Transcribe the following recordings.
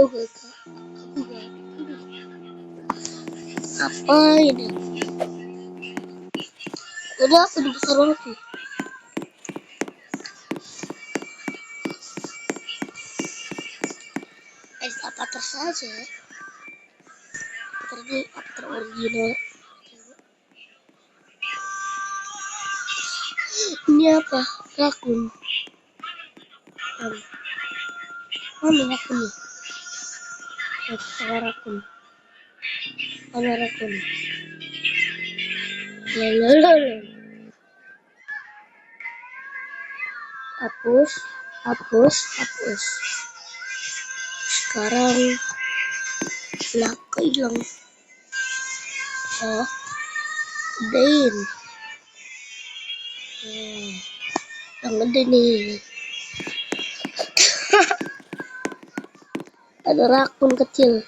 gak aku gak apa ini udah aku dibesar banget sih. Apa saja avatar original. Ini apa? Rakun. Mana rakun? Rakun. Mana rakun? Lalalala. Hapus. Sekarang lah hilang. Oh, gedein. Yang gede nih. Ada rakun kecil.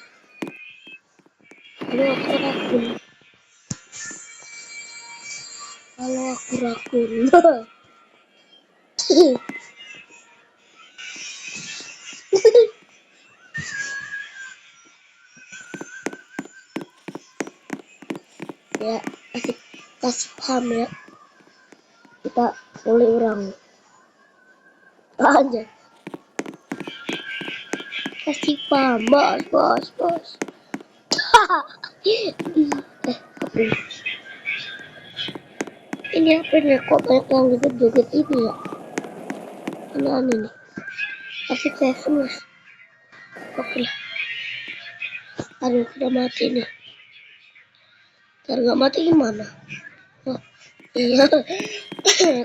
Halo aku rakun. Ya, kasih paham ya. Kita boleh orang. Aja. Kasih paham, bos. Apa ini? Ini apa nih? Kok banyak yang joget ini ya? Aneh-aneh nih. Kasih terus. Oke lah. Aduh, udah mati nih. Ntar gak mati gimana? Oh, iya.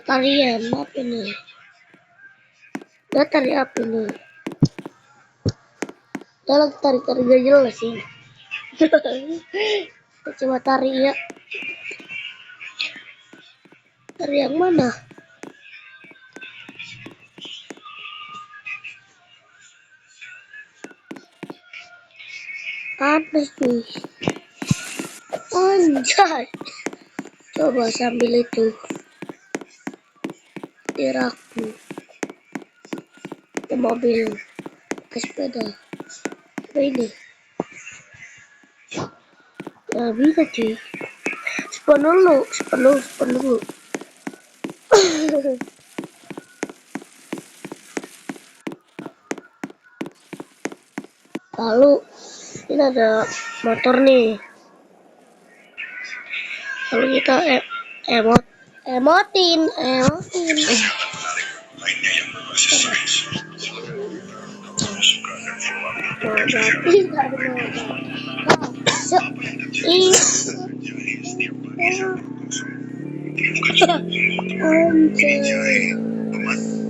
Tarian apa nih? Gak tari apa nih? Udah lagi tari gak jelas sih. Coba tari ya. Tari yang mana? Apa sih? Anjay. Coba sambil itu diraku ke mobil ke sepeda. Apa ini? Gak bisa cuy. Spon dulu. Lalu ini ada motor nih. Lalu kita emotin.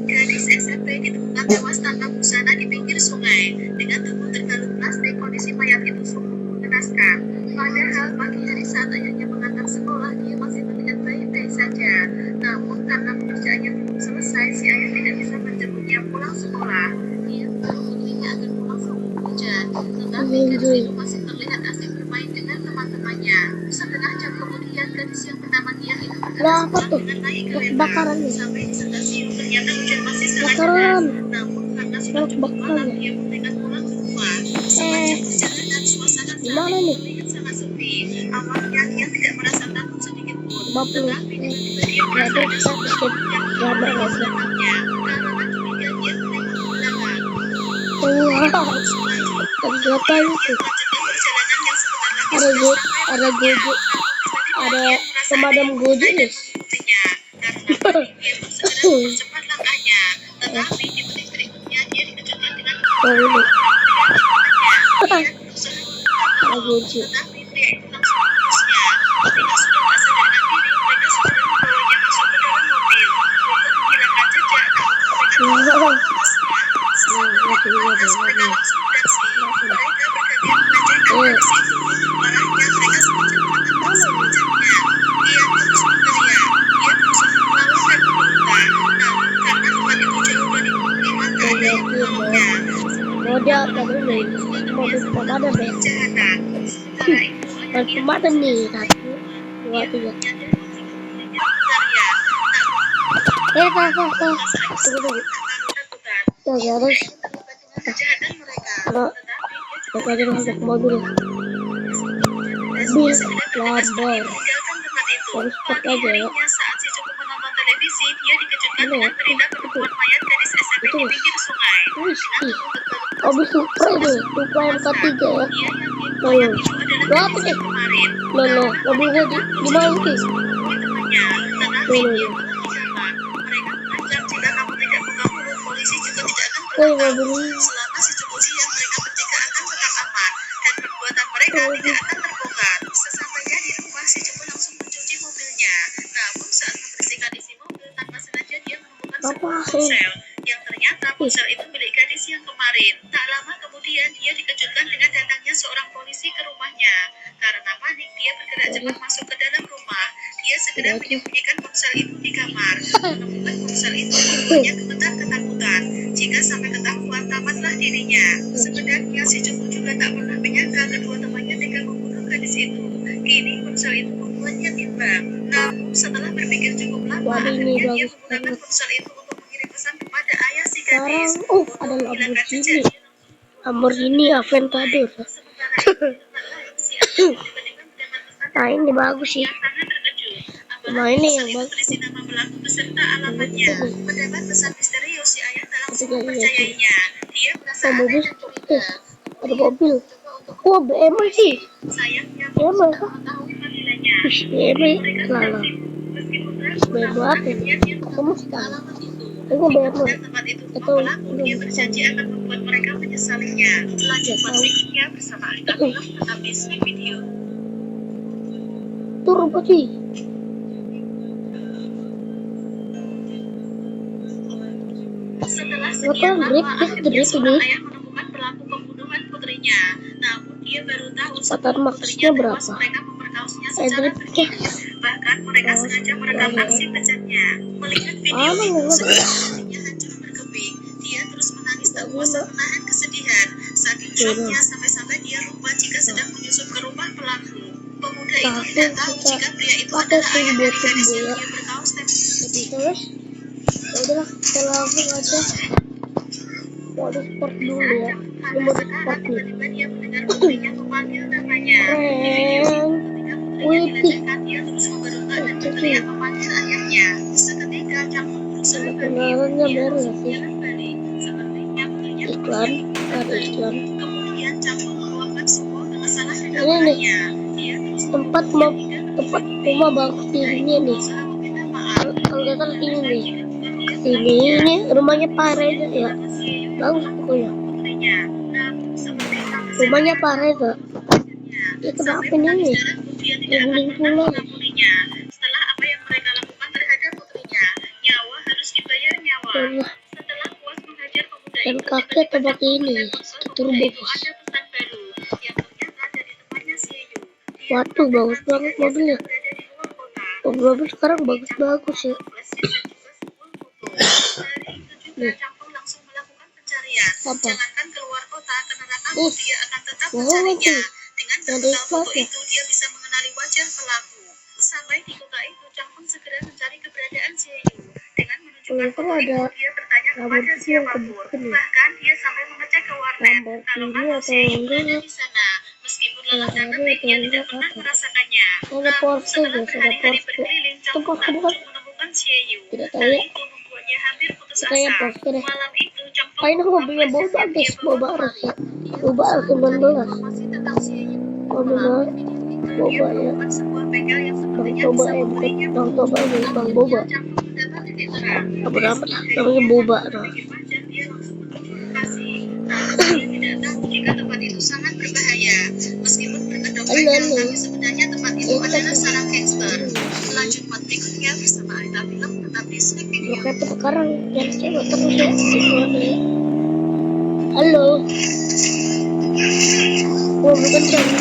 Gadis SMP ditemukan tewas tanpa busana di pinggir sungai dengan tubuh terbalut plastik. Kondisi mayat itu sungguh mengenaskan. Padahal pagi hari saat ayahnya mengantar sekolah, dia masih terlihat baik-baik saja. Namun karena pekerjaannya belum selesai, si ayah tidak bisa menjemputnya pulang sekolah. Dia baru putrinya akan pulang sebelum hujan, tetapi gadis itu masih terlihat asik bermain dengan teman-temannya. Setengah jam kemudian, gadis yang bernama Tia itu bergerak dengan naik kereta. Sampai di stasiun ternyata hujan masih sangat deras. Namun karena sudah cukup malam, dia memutuskan pulang ke rumah. Sepanjang perjalanan, suasana terlihat sangat sepi. Awalnya dia tidak merasa takut sedikit pun, tetapi tiba-tiba dia merasa ada sesuatu yang tidak belakangnya. Karena curiga dia menengok ke belakang. Ternyata itu ada gojek, ada pemadam gojek nih. Dia pun segera mempercepat langkahnya, tetapi di menit berikutnya dia dikejutkan dengan Ada gojek. tetapi pria itu langsung menembusnya. Ketika sudah tak sadarkan diri, mereka sudah membawanya masuk ke dalam mobil untuk menghilangkan jejak mereka langsung beraksi. Mereka bergantian melecehkan gadis itu. Parahnya mereka sengaja mematahkan wajahnya. Dia terus berteriak. Dia berusaha melawan dan membuka. Namun karena tempat itu jauh dari bukti, maka ada yang menolongnya. Modal mobil pemadam ya. Kejahatan. Sementara itu, Dan pemadam nih 1, 2, 3. Tunggu. Kejahatan mereka, tetapi Baik aja masuk mobil. Dia segera bergegas pergi Labar. meninggalkan tempat itu. Harus Pagi pakai aja ya. harinya saat si cukup menonton televisi, dia dikejutkan Mana dengan ya? berita penemuan mayat gadis SMP Itu di ya? pinggir sungai. Wih, Dengan ih. tubuh terbalut Mobil Supra ini, Supra MK3 ya. dia yakin Loh, mayat itu adalah berapa gadis nih? yang kemarin. Loh, mobil gue di mana sih? Temannya, tetapi Loh, dia malah di kamar. Mereka mengancam jika kamu tidak buka mulut, polisi juga tidak akan Woi, pernah tahu. mobil ini. Selama si cukup siang, mereka bertiga akan tetap aman dan perbuatan mereka tidak akan terbongkar. Sesampainya di rumah, si cukup langsung mencuci mobilnya. Namun saat membersihkan isi mobil, tanpa sengaja dia menemukan sebuah Apa ponsel yang ternyata ponsel itu milik gadis yang kemarin. Tak lama kemudian, dia dikejutkan dengan datangnya seorang polisi ke rumahnya. Karena panik, dia bergerak cepat masuk ke dalam rumah. Dia segera menyembunyikan ponsel itu di kamar. Menemukan ponsel itu membuatnya gemetar ketakutan. Jika sampai ketahuan, tamatlah dirinya. Sebenarnya si cukup juga tak pernah menyangka kedua temannya tega membunuh gadis itu. Kini ponsel itu membuatnya bimbang. Namun setelah berpikir cukup lama, Waduh, ini akhirnya dia bagus menggunakan banget. ponsel itu untuk mengirim pesan kepada ayah si Sekarang, gadis. ada Untuk menghilangkan Lamborghini. jejak. Lamborghini Aventador. Sementara itu, di tempat lain, si ayah tiba-tiba mendapat pesan Nah, ini bagus sih. yang sangat terkejut. Nah, ini yang Pesan itu bagus. berisi nama pelaku beserta alamatnya. Mendapat pesan misterius, si ayah tak langsung Ketika mempercayainya. Dia merasa Oh, aneh mobil. dan curiga. Ada mobil. Wah, BMW sih. Sayangnya, BMW tak kah? mengetahui panggilannya. Wih, BMW. Mereka Lala. sedang sibuk. Meskipun ragu, BMW namun apa akhirnya ini? dia Kamu menemukan sekarang. alamat itu. Aku BMW. Dan tempat itu rumah Atau pelaku, dia berjanji akan membuat mereka menyesalinya. Lanjut buat berikutnya bersama Alita Film, tetap di Snack Video. Turun sih. Setelah Apa sekian lama, grip? akhirnya Grip seorang ini. ayah menemukan pelaku pembunuhan putrinya. Namun dia baru tahu Kecepatan sebelum maksnya putrinya tewas, berapa? mereka memperkaosnya secara Grip. bergilir. Bahkan mereka sengaja merekam aksi bejatnya. Melihat video Mana itu, yang setelah hatinya hancur berkeping, dia terus menangis tak kuasa menahan kesedihan. Saking syoknya sampai-sampai dia lupa jika sedang menyusup ke rumah pelaku. Pemuda itu tidak tahu jika pria itu adalah ayah dari gadis yang dia berkaos Jadi terus, ya udahlah, kita langsung aja. Mode sport dulu ya. Ini mode sport nih. tiba-tiba dia mendengar putrinya memanggil namanya. Di video itu, Keren. ketika putrinya Wih, dilecehkan, dia terus memberontak dan berteriak memanggil ayahnya. Seketika canggung berusaha balik. kenalannya Dia baru langsung sih. jalan balik. Sepertinya putrinya Iklan, memaksa ada iklan. Kemudian canggung meluapkan semua kekesalan dan Ini nih, amarahnya. Dia terus tempat rumah bagus di sini nih. berusaha meminta maaf. Kalau nggak salah ini nih. Sini ini rumahnya Pak Reza ya. Bagus pokoknya. Putrinya. Namun seperti Rumahnya Pak Reza. Ya kenapa ini? Guling pulang. Setelah apa yang mereka lakukan terhadap putrinya, nyawa harus dibayar nyawa. Allah. Setelah puas menghajar pemuda Dan itu, kakek tempat ini turbo itu bos. ada pesan baru yang ternyata dari temannya si Yu. Waduh, bagus banget mobilnya. Berada di luar kota. Mobil sekarang bagus-bagus ya. Nih, Campur langsung melakukan pencarian. apa? Jangankan keluar kota, ke neraka Nih, dia akan tetap wow, mencarinya. tuh. Dengan Ada berbekal foto iklannya. itu, dia bisa mengenali wajah pelaku. Sampai di kota itu, Campur segera mencari keberadaan si Yu. Dengan menunjukkan Kalau foto itu, ada dia bertanya kepada Lamborghini yang siapapun. kebuka nih. Bahkan dia sampai mengecek ke warnet. Kalau Lamborghini mana atau si Yu berada enggak? di sana. Meskipun lelah dan Ferrari letih, atau dia tidak enggak pernah apa? merasakannya. Ada Namun Porsche setelah guys, ada berhari-hari Porsche. berkeliling, Itu Campur tak Porsche bukan? kunjung menemukan si Yu. Tidak tahu Hal ya. itu membuatnya hampir putus Kayaknya asa. Porsche deh. Malam itu, Campur Oh, ini mobilnya boba guys, boba Aros ya. Boba Aros 19. informasi tentang si Yu. Mobilnya boba ya. Menemukan sebuah bengkel yang Bang sepertinya Toba bisa bukan memberinya Bang Toba ini, Bang Boba. Campur mendapat titik terang. Apa namanya? Namanya Boba. Nah. Dia langsung menuju lokasi. Namun dia tidak tahu jika tempat itu sangat berbahaya. Meskipun berkedok bengkel, tapi sebenarnya tempat itu adalah sarang gangster. Lanjut buat berikutnya bersama Alita Film, tetap di Snack Video. Kayak sekarang yang cewek terus ya. Iklannya. Halo. Gua bukan cewek.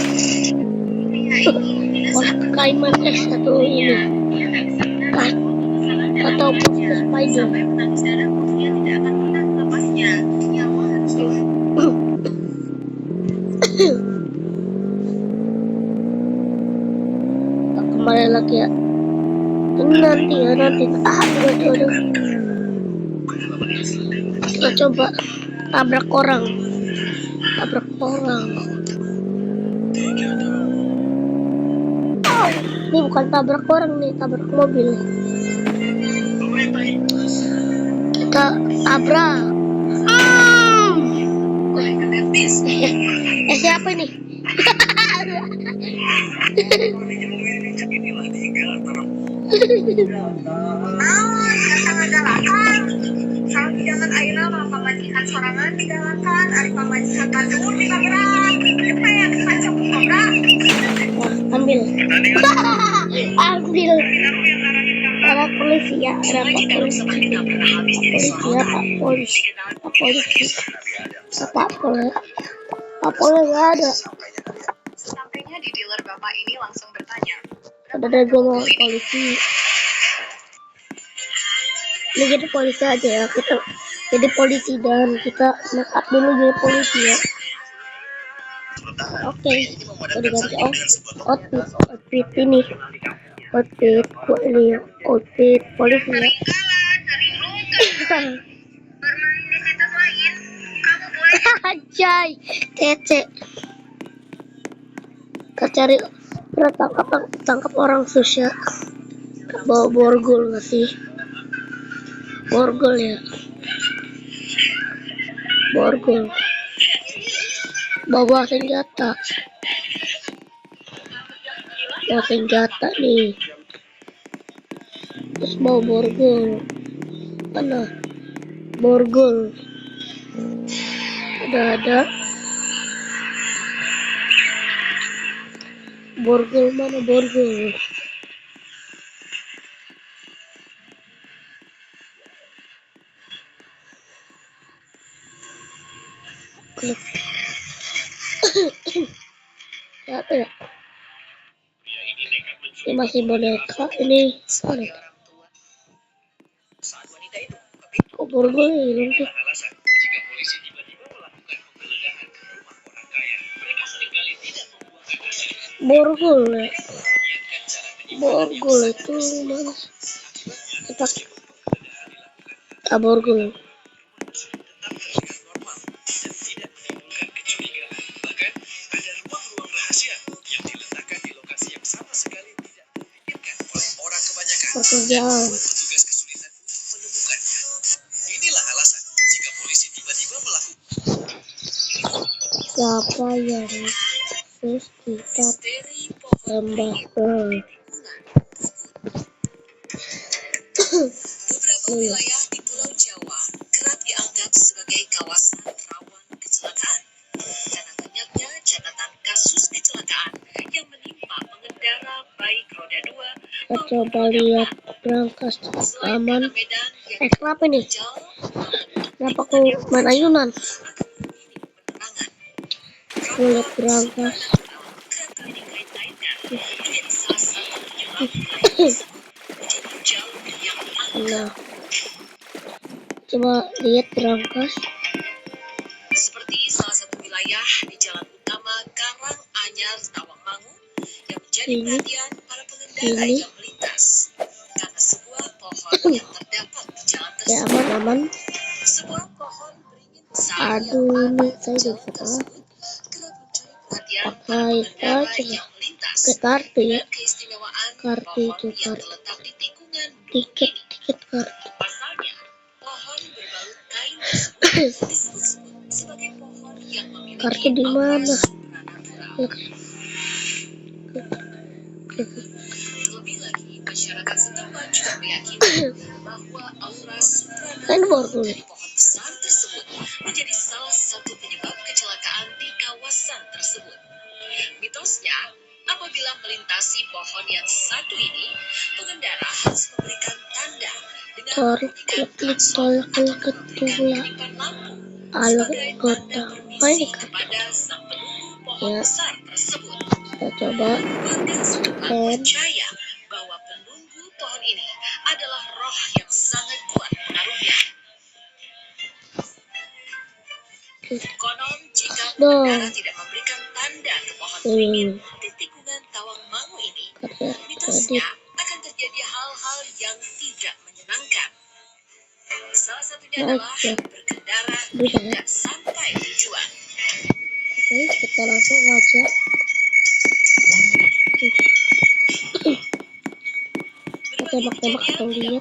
Kaiman S atau ini. Atau Porsche Spider. Kembali lagi ya. Ini nanti. Aduh. Kita coba tabrak orang. tabrak orang. Ini bukan tabrak orang nih, tabrak mobil. Kita tabrak. Siapa ini? Sang hidangan ayeuna mah pamajikan sorangan digalakan, ari pamajikan kadur di pageran. Kepean kacang kobra. Wah, ambil. Ambil. Ada polisi ya, ada pak polisi. Polisi ya, pak polisi. Pak polisi. Pak polisi. Pak polisi nggak ada. Sampainya di dealer bapak ini langsung bertanya. Ada dagang polisi. Ini jadi polisi aja ya, kita jadi polisi dan kita make up dulu jadi polisi ya. Oke, udah diganti outfit ini, outfit polisi ya. Anjay, Cece. Kita cari tangkap orang susah. Bawa borgol nggak sih? Borgol ya. Borgol. Bawa senjata. Bawa senjata nih. Terus bawa borgol. Mana? Borgol. Udah ada. Borgol mana borgol? Apa ya? Ini masih boneka ini. Kok borgol hilang sih? Borgol ya. Borgol itu mana? Kita borgol. Pekerjaan. Inilah alasan jika polisi tiba-tiba melakukan Siapa yang terus kita tembak? beberapa wilayah di Pulau Jawa kerap dianggap sebagai kawasan rawan kecelakaan karena banyaknya catatan kasus kecelakaan yang menimpa pengendara baik roda 2 Kita coba lihat berangkas aman. Kenapa nih? Kenapa aku main ayunan? Lihat berangkas. Nah, coba lihat berangkas. Seperti salah satu wilayah di jalan utama Karanganyar Tawangmangu yang menjadi Ini. perhatian para pengendara Ini. yang melintas karena sebuah pohon yang terdapat di jalan Ya tersebut. aman. Sebuah pohon beringin besar Aduh, yang ini ada di saya jalan bisa tersebut kerap mencuri perhatian para pakai pengendara aja yang melintas ke kartu ya. dengan keistimewaan Kartu pohon itu, yang kartu. terletak di tikungan Tiket ini. kartu. Pasalnya, pohon berbalut kain tersebut disebut-sebut sebagai pohon yang memiliki Kartu di aura mana? supranatural. Terlebih lagi, masyarakat setempat juga meyakini bahwa aura supranatural dari pohon besar tersebut menjadi salah satu penyebab kecelakaan di kawasan tersebut. Mitosnya, apabila melintasi pohon yang satu ini, pengendara harus memberikan tanda dengan membunyikan klakson atau memberikan kedipan lampu sebagai tanda permisi kepada sang penunggu pohon besar tersebut. Kita coba Warga setempat percaya bahwa penunggu pohon ini adalah roh yang sangat kuat pengaruhnya. Konon jika pengendara tidak memberikan tanda ke pohon beringin di tikungan Tawangmangu ini, mitosnya akan terjadi hal-hal yang tidak menyenangkan. Salah satunya adalah berkendara tidak sampai tujuan. Oke, kita langsung aja. Kita tembak-tembak atau lihat.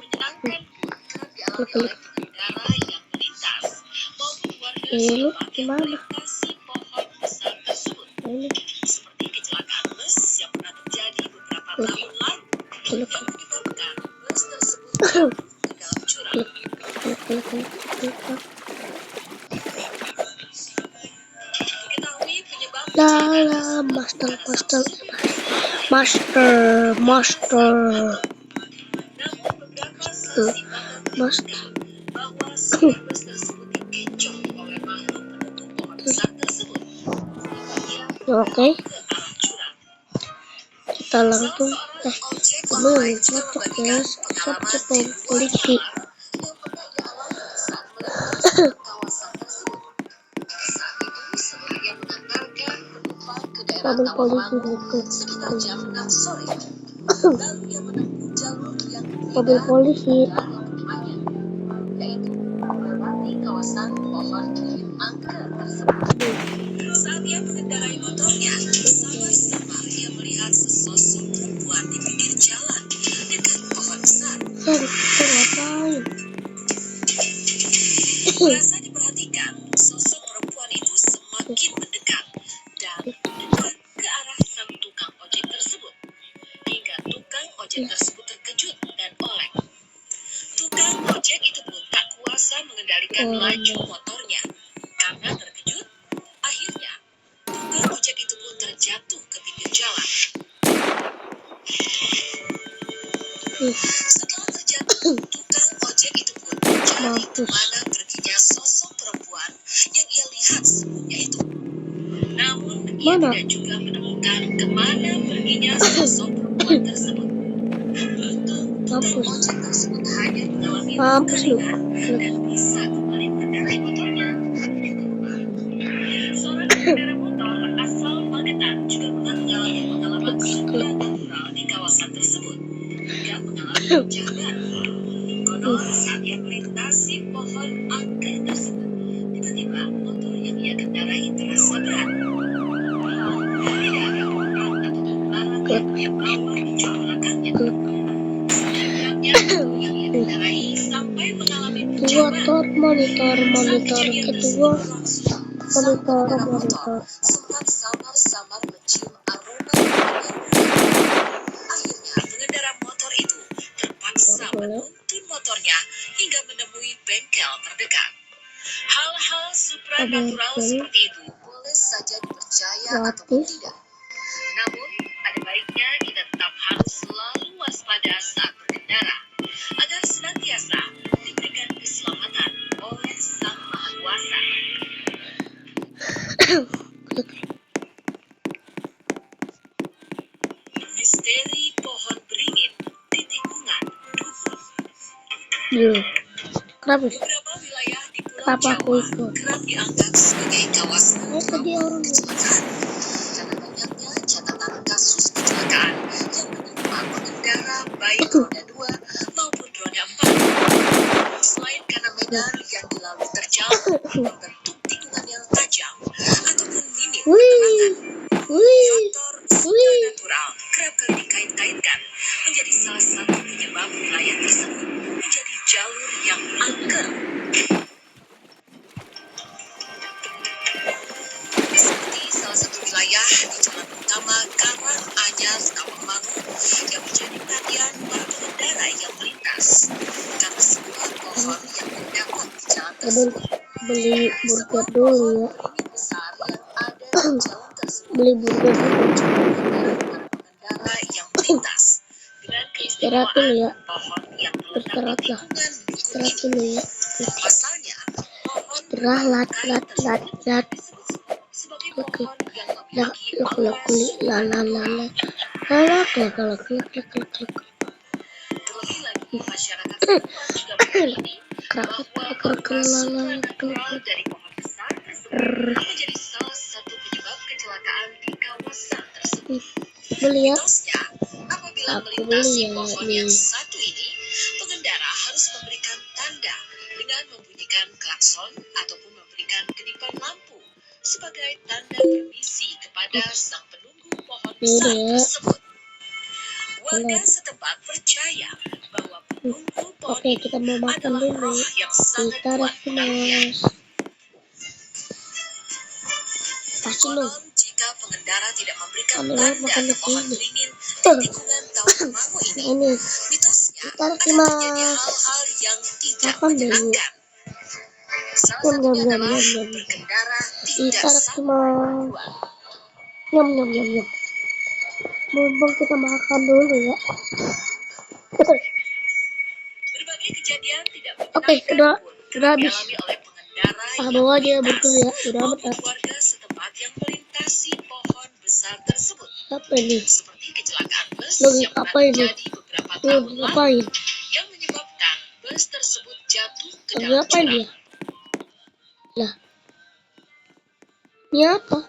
Klik. Lu gimana? Ini. Seperti kecelakaan bus yang pernah terjadi beberapa tahun lalu Klik. yang menyebabkan bus tersebut jatuh ke dalam jurang. Klik. Diketahui penyebab Dalam master. namun beberapa saksi mata Master. bahwa sebuah bus tersebut dikencok oleh makhluk penentu pohon besar tersebut. Oke, Ke arah jurang. kita langsung Ojek belum online juga cocok membagikan guys. pengalaman Siapa di luar polisi? nalar yang pernah dialami saat melintasi kawasan tersebut. Saat itu, setelah ia mengantarkan penumpang ke daerah Mobil polisi Tawangmangu gitu. sekitar jam 6 sore, lalu ia menempuh jalur yang Mobil berbeda polisi. dari yang keduanya, yaitu melewati kawasan pohon kirim angker tersebut. Saat ia mengendarai motornya, samar-samar ia melihat sesosok perempuan di pinggir jalan dekat pohon besar. Itu ngapain? Merasa diperhatikan, sosok perempuan itu semakin mendekat dan mendekat ke arah sang tukang ojek tersebut. Hingga tukang ojek tersebut terkejut dan oleng. Tukang ojek itu pun tak kuasa mengendalikan laju motornya. Karena terkejut, akhirnya tukang ojek itu pun terjatuh ke pinggir jalan. Setelah terjatuh, tukang ojek itu pun mencari kemana perginya sosok perempuan yang ia lihat sebelumnya itu. Namun, ia tidak juga menemukan kemana perginya sosok perempuan tersebut. Untung, tukang ojek tersebut hanya mengalami luka ringan dan bisa kembali mengendarai motornya menuju ke rumah. Seorang pengendara motor asal Magetan juga mengalami pengalaman supranatural di kawasan tersebut hingga mengalami goncangan. Konon saat ia melintasi pohon angker tersebut, tiba-tiba motor yang ia kendarai terasa berat. Tidak ada orang ataupun barang yang ia bawa di jok belakangnya. Setidaknya motor yang ia kendarai sampai mengalami goncangan. Monitor Saat kejadian kedua. tersebut berlangsung, sang pengendara motor sempat samar-samar mencium aroma minuman yang berbeda. Akhirnya, pengendara motor itu terpaksa menuntun motornya hingga menemui bengkel terdekat. Hal-hal supranatural seperti itu boleh saja dipercaya ataupun tidak. Namun, ada baiknya kita tetap harus selalu waspada saat berkendara, agar senantiasa diberikan keselamatan oleh Sang Maha Kuasa. Misteri pohon beringin di tikungan Dukun. Beberapa wilayah di Pulau Jawa kerap dianggap sebagai kawasan rawan kecelakaan karena banyaknya catatan kasus kecelakaan yang menimpa pengendara baik roda 2 maupun roda 4. Selain karena medan yang dilalui terjal, membentuk tikungan yang tajam ataupun minim penerangan, faktor supranatural kerap kali dikait-kaitkan menjadi salah satu penyebab wilayah tersebut menjadi jalur yang angker. Seperti salah satu wilayah di jalan utama Karanganyar, Tawangmangu yang menjadi perhatian para pengendara yang melintas karena sebuah pohon yang mendapat di jalan tersebut. Beli burger dulu ya. Beringin besar yang ada di jalan tersebut. Beli burger dulu. Para pengendara yang melintas dengan keistimewaan pohon yang terletak di tikungan dukun ini. Ya. Pasalnya, pohon Lat. sebagai pohon yang memiliki Kalau aura kulit supranatural. kalau Terlebih lagi, masyarakat setempat juga meyakini bahwa aura supranatural dari pohon besar tersebut menjadi salah satu penyebab kecelakaan di kawasan tersebut. beli ya. Mitosnya, apabila Aku melintasi beli ya, pohon yang satu ini, pengendara harus memberikan tanda dengan membunyikan klakson ataupun memberikan kedipan lampu sebagai tanda permisi kepada sang penunggu pohon Ini besar ya. tersebut. Warga Lihat. setempat percaya bahwa penunggu pohon Oke, kita mau ini makan adalah dulu. roh yang sangat Kita kuat pengaruhnya. mas. Pasti lo. Konon jika pengendara tidak memberikan Anu, tanda makan ke di pohon sini. beringin di tikungan Tawangmangu ini, Ini. mitosnya Kita akan terima. terjadi hal-hal yang tidak Makan dulu. menyenangkan. Salah Nyam, satunya nyam, adalah nyam, nyam. berkendara tidak Kita sampai terima. tujuan. Nyam, nyam, nyam, nyam. Mumpung kita makan dulu ya. Berbagai kejadian tidak Oke, menyenangkan udah pun kerap habis. dialami oleh pengendara yang Bawa aja melintas burger ya. Udah amat maupun lah. warga setempat yang melintasi pohon besar tersebut. Apa ini? Seperti kecelakaan bus Loh, yang apa pernah ini? terjadi beberapa Loh, tahun lalu ngapain? yang menyebabkan bus tersebut jatuh ke Lagi dalam ngapain jurang. dia? Lah. Ini apa?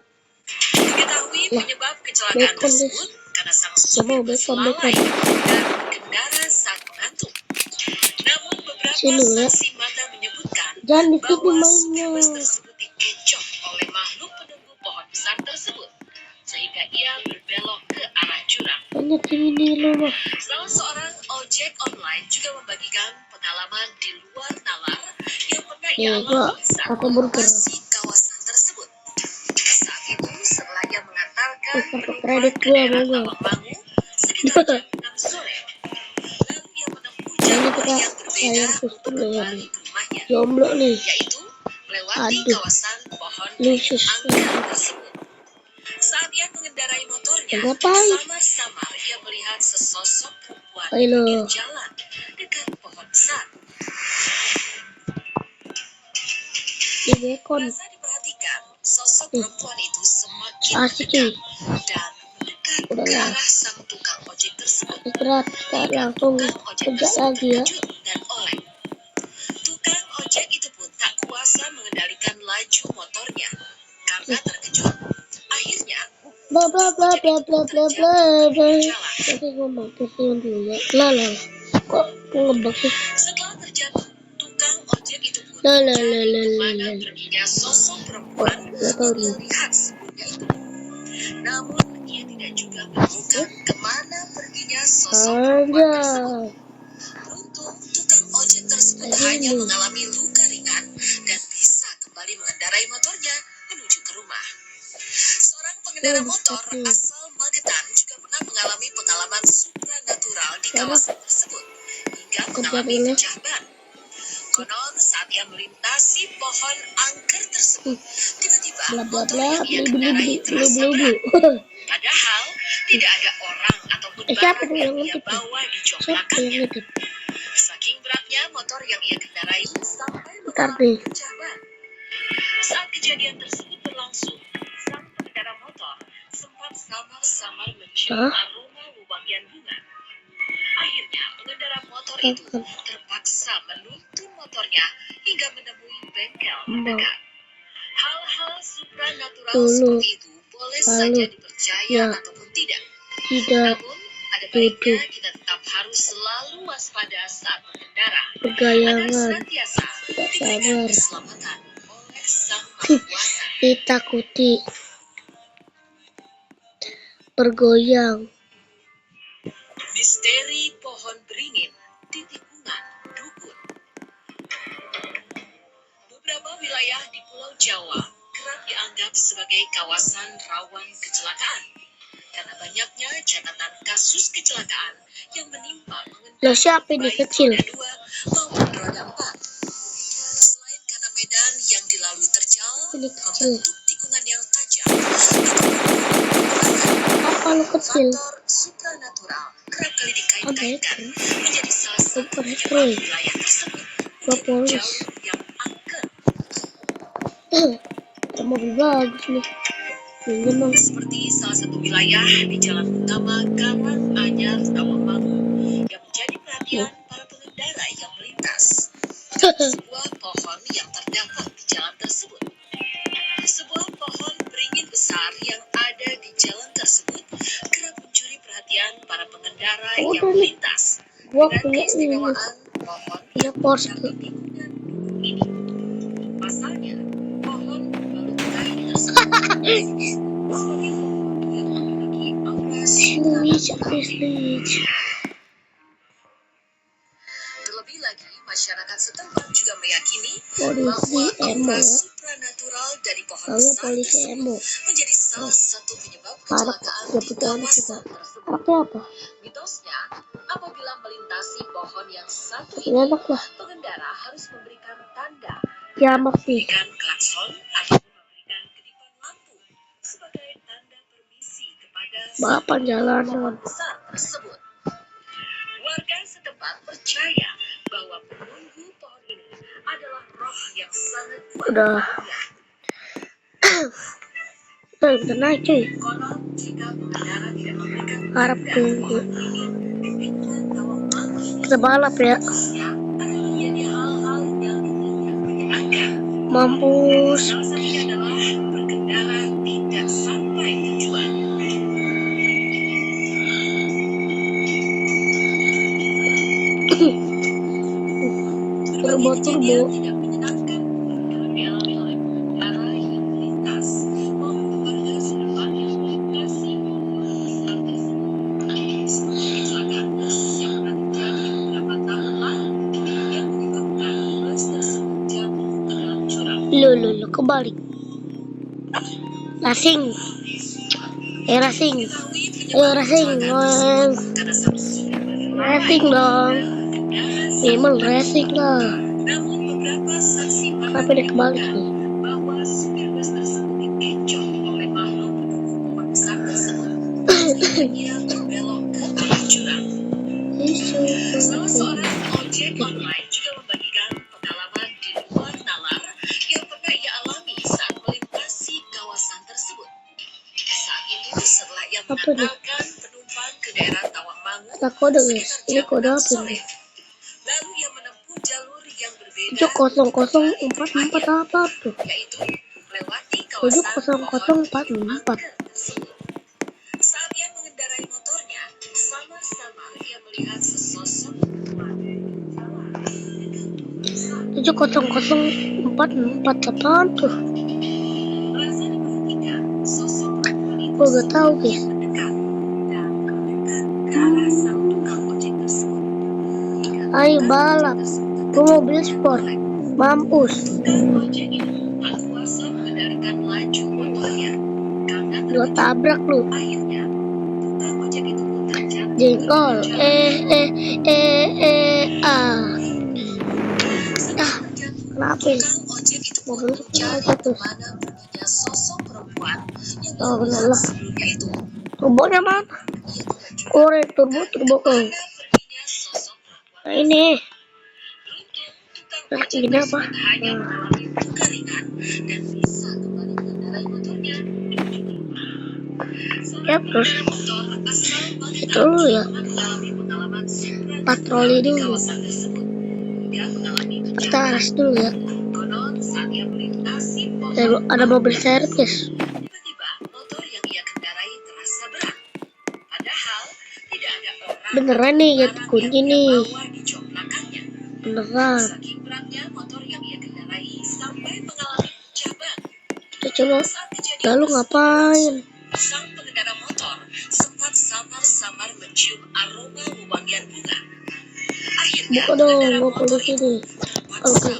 Diketahui Lah, penyebab kecelakaan bacon, tersebut karena sang supir Coba bus bacon, lalai bacon. dan berkendara saat mengantuk. Namun beberapa Sini ya. saksi mata menyebutkan Jangan di sini bahwa supir bus mainnya. tersebut dikecoh oleh makhluk penunggu pohon besar tersebut sehingga ia berbelok ke arah jurang. Banyak ini loh. Salah seorang ojek online juga membagikan pengalaman di luar nalar yang pernah ia alami saat pakai burger. melintasi kawasan tersebut. Saat itu setelah ia mengantarkan Kartu penumpang kredit ke gua daerah mau. Tawangmangu sekitar jam 6 sore, lalu ia menempuh Ini jalur kita yang berbeda sayur untuk dulu ya. kembali ke rumahnya, Jomblo nih. yaitu melewati Aduh. kawasan pohon Lusus. angker tersebut. Saat ia mengendarai motornya, Ngapain? samar-samar ia melihat sesosok perempuan di Halo. pinggir jalan dekat pohon besar. Di bacon. Merasa diperhatikan, sosok perempuan itu semakin Asik cuy. mendekat dan mendekat ke Udahlah. arah sang tukang ojek tersebut. Istirahat. Kita langsung Tukang ojek kerja tersebut lagi ya. terkejut dan oleng. Tukang ojek itu pun tak kuasa mengendalikan laju motornya karena terkejut. Akhirnya, Bla bla bla bla bla bla bla bla. Jadi gue mau kesian dulu ya. Lah. Kok ngebak sih? setelah terjatuh, tukang ojek itu pun Lah. mencari kemana perginya sosok perempuan Nggak tahu yang nih. ia lihat sebelumnya itu. Namun, ia tidak juga menemukan kemana perginya sosok perempuan tersebut. Anjay. Beruntung, tukang ojek tersebut Aduh. hanya mengalami luka ringan dan bisa kembali mengendarai motornya menuju ke rumah. Seorang pengendara motor asal Magetan juga pernah mengalami pengalaman supranatural di kawasan tersebut hingga mengalami pecah ban. Konon saat ia melintasi pohon angker tersebut, tiba-tiba Bla bla motor bla. yang ia Beli kendarai terasa berat. Padahal tidak ada orang ataupun Siapa barang tuh yang yang ia ngintip? bawa di jok Siapa yang belakangnya. ngintip? Saking beratnya motor yang ia kendarai sampai Bentar mengalami deh. pecah ban. Saat kejadian tersebut berlangsung, sang pengendara motor sempat samar-samar mencium aroma wewangian bunga. Akhirnya, pengendara motor itu terpaksa menuntun motornya hingga menemui bengkel terdekat. Hal-hal supranatural seperti itu boleh saja dipercaya ataupun tidak. Namun, ada baiknya kita tetap harus selalu waspada saat berkendara agar senantiasa diberikan keselamatan oleh Sang Maha Kuasa. Ditakuti. Bergoyang. Misteri pohon beringin di tikungan dukun. Beberapa wilayah di Pulau Jawa kerap dianggap sebagai kawasan rawan kecelakaan karena banyaknya catatan kasus kecelakaan yang menimpa Loh, siapa ini baik kecil? roda 2 maupun roda 4. Selain karena medan yang dilalui terjal, Ini kecil. membentuk tikungan yang tajam, Apa lu kecil? faktor supranatural kerap kali dikait-kaitkan menjadi salah satu Super penyebab Hero. wilayah tersebut Gua menjadi polis. jalur yang angker. Mobil bagus nih. Ini mah. Seperti salah satu wilayah di jalan utama Karanganyar Tawangmangu yang menjadi perhatian para pengendara yang melintas. Sebuah pohon yang terdapat di jalan tersebut. Sebuah pohon beringin besar yang ada di jalan tersebut kerap mencuri perhatian para pengendara yang melintas. Gua Dengan punya ini. keistimewaan pohon Punya yang Porsche. terdapat di tikungan ini. Pasalnya, pohon berbalut kain tersebut Luigi. Terlebih lagi, masyarakat setempat juga meyakini Polisi bahwa emo aura ya. supranatural dari pohon Soalnya besar polisi emo. tersebut menjadi salah satu penyebab Harap kecelakaan ya di punya kita. kawasan tersebut. Harapnya apa? Mitosnya, apabila melintasi pohon yang satu Ini ini, enak lah. pengendara harus memberikan tanda, Kiamat sih. memberikan klakson ataupun memberikan kedipan lampu sebagai tanda permisi kepada Balapan pohon jalanan. besar tersebut. Warga setempat percaya bahwa penunggu pohon ini adalah roh yang sangat kuat. Udah. Udah naik cuy. Konon jika pengendara tidak memberikan Harap tanda tunggu. pohon ini, bimbingan tawang mangus Kita balap ya. seterusnya akan menjadi hal-hal yang menyenangkan. Mampus. Salah satunya adalah berkendara tidak sampai tujuan. Turbo. Kejadian tidak menyenangkan yang dialami oleh pengendara yang melintas maupun warga setempat yang melintasi pohon besar tersebut. Seperti kecelakaan bus yang pernah terjadi beberapa tahun lalu yang menyebabkan bus tersebut jatuh ke dalam jurang. Lo kebalik. Racing. Racing. Racing. Karena satu supir Racing dong. Memang racing lah. Namun beberapa saksi mata Tapi dia kebalik nih. bahwa supir bus tersebut dikencok oleh makhluk penunggu pohon besar tersebut sehingga ia berbelok ke arah jurang. Salah seorang ojek online juga membagikan pengalaman di luar nalar yang pernah ia alami saat melintasi kawasan tersebut. Saat itu setelah ia mengantarkan penumpang ke daerah Tawangmangu Kita kode guys. sekitar Ini jam kode 6 apa sore, ini? lalu ia menempuh jalur yang berbeda Itu 0044 apa tuh? yaitu melewati 70044. tersebut. Saat ia mengendarai motornya, samar-samar ia melihat sesosok perempuan berjalan. 70044 apaan tuh? Merasa diperhatikan, sosok perempuan itu Gue gak tahu guys. mendekat dan mendekat ke arah sang tukang ojek tersebut. Ayo balap. Gue mobil sport. Mampus. Tukang ojek itu tak kuasa mengendalikan laju motornya karena Lo tabrak lu. akhirnya tukang ojek itu pun terjatuh Jengkol. Kenapa ya? Tukang ojek itu pun Mobil mencari aja tuh. kemana perginya sosok perempuan yang Oh bener dilihat lah. sebelumnya itu. Turbonya mana? Ia juga juga Korek turbo kemana kau. perginya sosok perempuan. Nah ini. Beruntung tukang Nah, ojek ini apa? tersebut hanya mengalami luka ringan dan bisa kembali mengendarai motornya. Ya terus Motor asal itu dulu ya. mengalami pengalaman Patroli di dulu. kawasan tersebut. Dia mengalami Kita aras dulu ya. konon saat ia melintasi Ada mobil servis. tiba-tiba motor yang ia kendarai terasa berat. Padahal tidak ada orang Beneran nih ya barang kunci yang ia nih. bawa di jok belakangnya. Beneran. Saking beratnya motor yang ia kendarai sampai mengalami pecah ban. Kita coba. Saat kejadian Lalu tersebut ngapain? sang pengendara motor sempat samar-samar mencium aroma wewangian bunga. Akhirnya Buka dong, pengendara gue motor polisi itu nih. terpaksa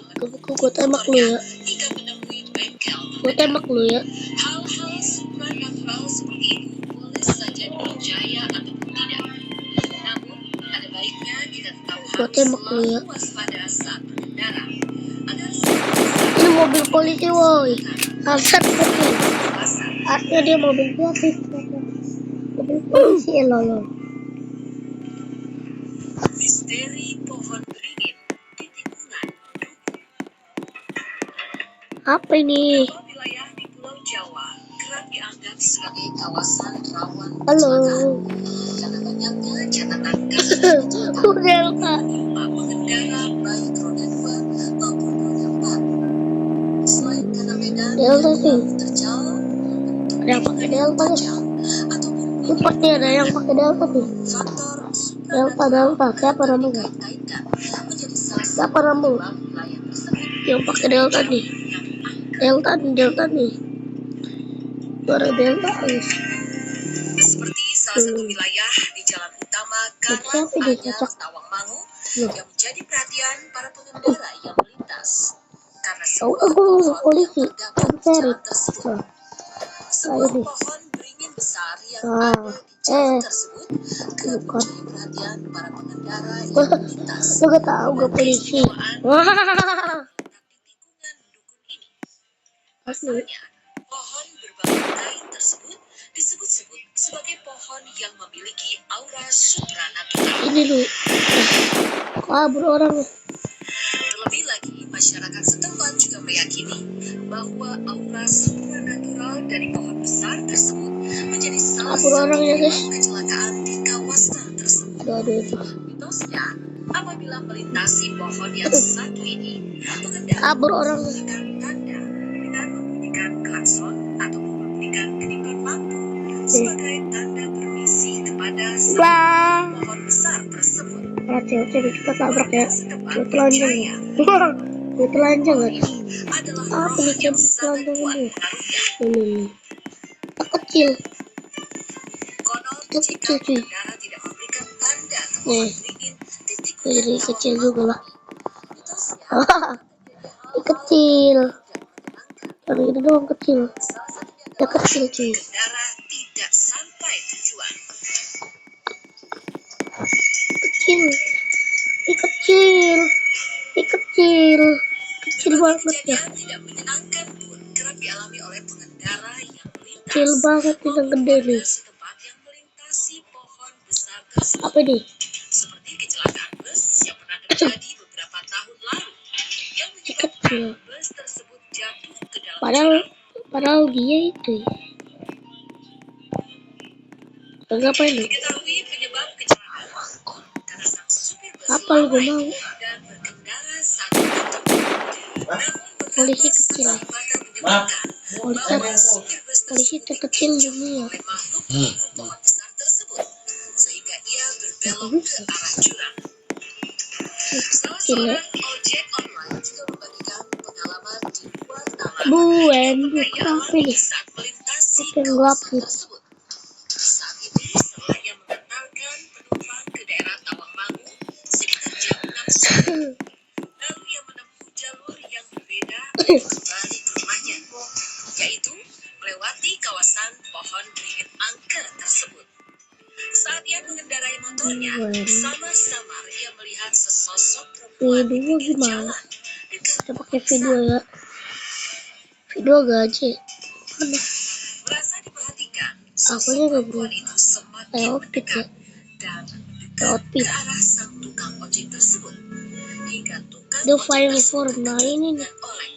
Gue tembak lu ya. hingga menemui bengkel. Gue tembak lu ya. Hal-hal supranatural seperti itu boleh saja dipercaya ataupun tidak. Namun, ada baiknya kita tetap Gua harus tembak lu ya. selalu waspada saat berkendara. Agar Ini mobil polisi woi. Alsat putih. Artinya dia mobil polisi. Mobil polisi lolol. misteri pohon beringin di tikungan Apa ini? beberapa wilayah di Pulau Jawa kerap dianggap sebagai kawasan rawan Halo. karena banyaknya catatan Delta. pengendara baik roda 2 maupun roda 4. Selain karena medan Delta sih. terjal Ada yang pakai Delta tuh. ataupun Seperti ada yang pakai Delta tuh. faktor Delta. Siapa namanya? dikait-kaitkan menjadi salah satu Siapa namanya? wilayah tersebut Yang pakai Delta nih. Delta nih. Suara delta guys. Seperti salah satu wilayah di jalan utama Karang Siapa ini Anyar cocok? Tawangmangu Loh. yang menjadi perhatian para pengendara yang melintas karena Tahu sebuah aku pohon polisi. yang terdapat di Cari. jalan tersebut. Nah, Sebuah ini. pohon beringin besar yang Ah, ada di jalan tersebut kerap bukan. menjadi perhatian para pengendara yang melintas. Lu gak tahu gak polisi. Wah. Terletak di lingkungan dukun ini. Asli. Pasalnya, pohon berbalut kain tersebut disebut-sebut sebagai pohon yang memiliki aura supranatural. Ini lu. Kabur orang. Terlebih lagi, masyarakat setempat juga meyakini bahwa aura supranatural dari pohon besar tersebut menjadi salah Kabur satu orangnya guys. penyebab kecelakaan di kawasan tersebut. Aduh itu. Mitosnya, apabila melintasi pohon yang satu ini, pengendara Kabur orang. memberikan tanda dengan membunyikan klakson atau memberikan kenipan lampu sebagai tanda permisi kepada sang Wah. pohon besar tersebut. Kalau cewek-cewek kita tabrak ya. Setempat Dia telanjang ya. Dia telanjang pohon ya. ini adalah Apa roh nih yang cewek sangat telanjang kuat ini? pengaruhnya. Ini. Tak kecil. Konon Dia jika kecil cuy. pengendara tidak memberikan tanda ke pohon Nih. beringin di tikungan Jadi kecil Tawangmangu, juga lah. mitosnya Dia kecil. tidak menyenangkan. Tapi itu doang kecil. Salah satunya Dia adalah kecil cuy. pengendara tidak sampai tujuan. Kecil. Dia kecil. Dia kecil. Kecil Berbagai banget ya. kejadian tidak menyenangkan pun kerap dialami oleh pengendara yang melintas Kecil banget ini yang maupun gede warga nih. setempat yang melintasi pohon besar tersebut. Apa nih? Seperti kecelakaan bus yang pernah terjadi beberapa tahun lalu yang Dia menyebabkan kecil. bus tersebut jatuh ke dalam Padahal jurang. dia itu. Ngapain lu? Diketahui penyebab kecelakaan karena sang supir bus Apa lu gak mau? dan berkendara saat mengantuk. Namun Polisi beberapa kecil. saksi mata menyebutkan Polisi bahwa supir bus polisi tersebut terkecil diinjak dunia. oleh makhluk penunggu pohon besar tersebut sehingga ia berbelok ke arah jurang. Salah Kecil ya. seorang ojek online juga membagikan pengalaman di luar nalar Buem, yang pernah ia kenapa alami nih? saat melintasi Yang gelap kawasan nih. tersebut. Saat itu, setelah ia mengantarkan penumpang ke daerah Tawangmangu sekitar jam 6 sore, lalu ia menempuh jalur yang berbeda untuk kembali ke rumahnya, yaitu melewati kawasan pohon beringin angker tersebut. Saat ia mengendarai motornya, samar-samar ia melihat sesosok perempuan di Video pinggir gimana? jalan dekat Kita pohon pakai video besar. ya. Video gaji. Mana? Merasa diperhatikan, Aku sosok juga perempuan belum. itu semakin Outfit ya. mendekat dan mendekat Outfit. ke arah sang tukang ojek tersebut. Hingga tukang The ojek Final tersebut Four. Nah ini nih. dengan oleng.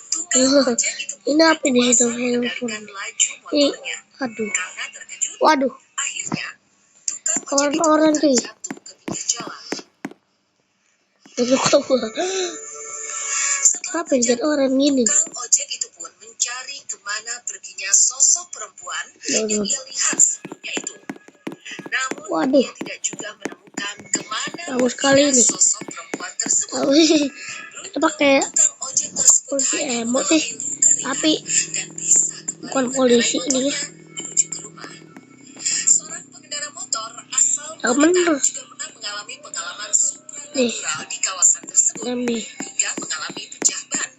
Tukang ojek itu pun Ini apa di situ berkuasa Final Four? mengendalikan laju Ih, motornya. aduh. Karena terkejut, Waduh. akhirnya tukang ojek itu Orang-orang pun cuy. terjatuh ke pinggir jalan. Itu kok gua. Setelah Apa yang terjatuh, orang gini? tukang ojek itu pun mencari kemana perginya sosok perempuan yang Waduh. ia lihat sebelumnya itu. Namun Waduh. ia tidak juga menemukan kemana Bagus sekali perginya nih. sosok perempuan tersebut. Tahu sih. Kita pakai Tukang ojek tersebut polisi hanya emo sih. mengalami luka ringan Tapi dan bisa kembali bukan mengendarai polisi ini. motornya menuju ke rumah. Seorang pengendara motor asal Yang Magetan bener. juga pernah mengalami pengalaman Nih. supranatural di kawasan tersebut Nih. hingga mengalami pecah ban.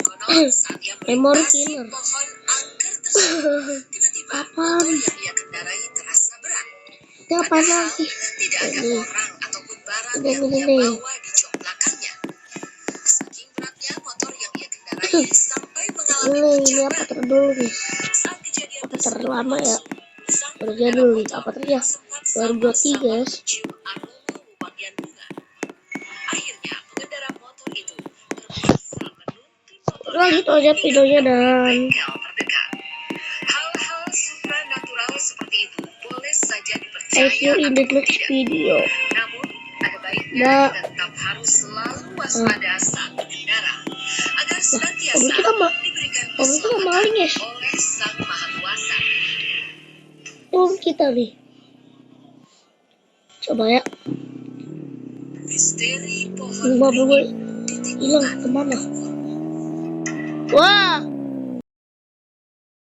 Konon saat ia Memory melintasi killer. pohon angker tersebut, tiba-tiba Apaan? motor yang ia kendarai terasa berat. Itu apa Padahal lagi? tidak ada Ini. orang ataupun barang Ini, yang ia ini. bawa di jok belakangnya. Saking beratnya motor yang ia kendarai sampai mengalami Ini pecah apa ban. terdulu nih? Saat kejadian Apa tersebut terlama ya? berlangsung, sang Baru pengendara jadul nih. motor Apa terjadi? sempat 2023 sama-sama guys. mencium aroma wewangian bunga. Akhirnya pengendara motor itu terpaksa menuntun motornya Lanjut aja hingga videonya menemui dan bengkel terdekat. Hal-hal supranatural seperti itu boleh saja I dipercaya see you in the ataupun next tidak. video. Namun, ada baiknya Nah. kita tetap harus selalu waspada saat berkendara agar senantiasa Mobil kita diberikan mobil kita maling keselamatan guys. oleh Sang Maha Kuasa. Mobil kita nih. Coba ya. Misteri pohon Mobil gue beringin di hilang tikungan kemana? Dukun. Wah.